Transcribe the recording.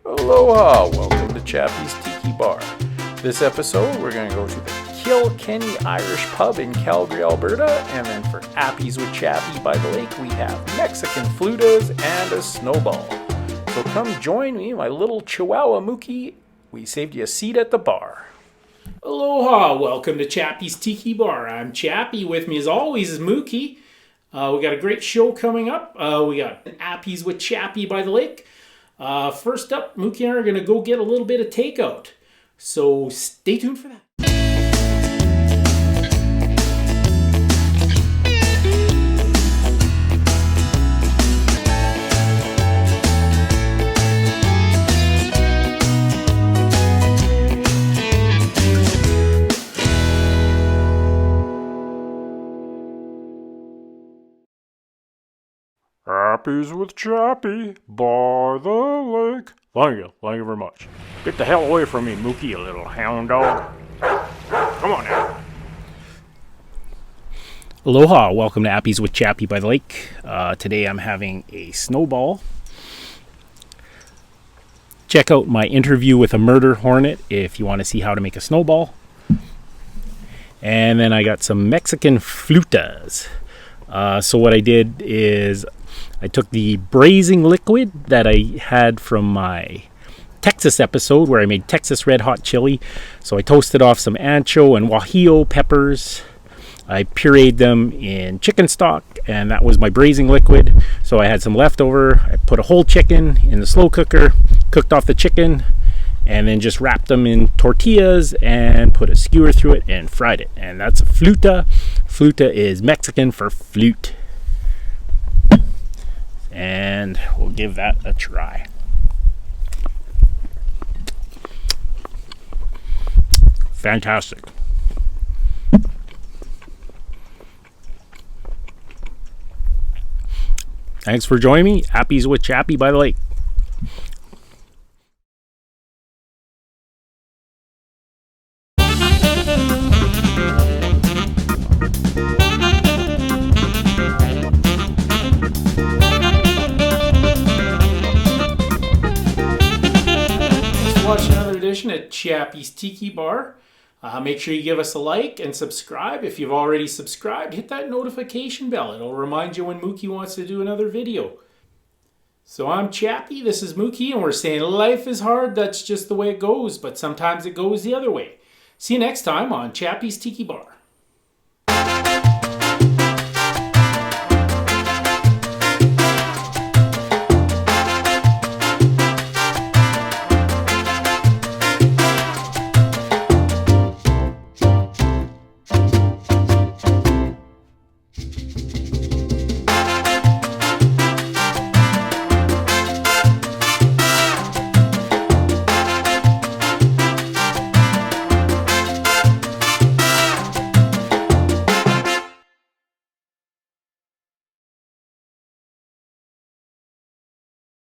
Aloha! Welcome to Chappie's Tiki Bar. This episode, we're going to go to the Killkenny Irish Pub in Calgary, Alberta, and then for Appies with Chappie by the lake, we have Mexican Flautas and a Snowball. So come join me, my little Chihuahua Mookie. We saved you a seat at the bar. Aloha! Welcome to Chappie's Tiki Bar. I'm Chappie. With me as always is Mookie. We got a great show coming up. We got Appies with Chappie by the lake. First up, Mookie and I are going to go get a little bit of takeout. So stay tuned for that. Appies with Chappie by the lake. Thank you very much. Get the hell away from me, Mookie, you little hound dog. Come on now. Aloha! Welcome to Appies with Chappie by the lake. Today I'm having a Snowball. Check out my interview with a murder hornet if you want to see how to make a snowball. And then I got some Mexican Flautas. So what I did is I took the braising liquid that I had from my Texas episode where I made Texas red hot chili. So I toasted off some ancho and guajillo peppers. I pureed them in chicken stock, and that was my braising liquid. So I had some leftover. I put a whole chicken in the slow cooker, cooked off the chicken, and then just wrapped them in tortillas and put a skewer through it and fried it. And that's a flauta. Flauta is Mexican for flute. And we'll give that a try. Fantastic. Thanks for joining me. Appies with Chappie by the lake. Watch another edition at Chappie's Tiki Bar. Make sure you give us a like and subscribe. If you've already subscribed, hit that notification bell. It'll remind you when Mookie wants to do another video. So I'm Chappie, this is Mookie, and we're saying life is hard, that's just the way it goes, but sometimes it goes the other way. See you next time on Chappie's Tiki Bar.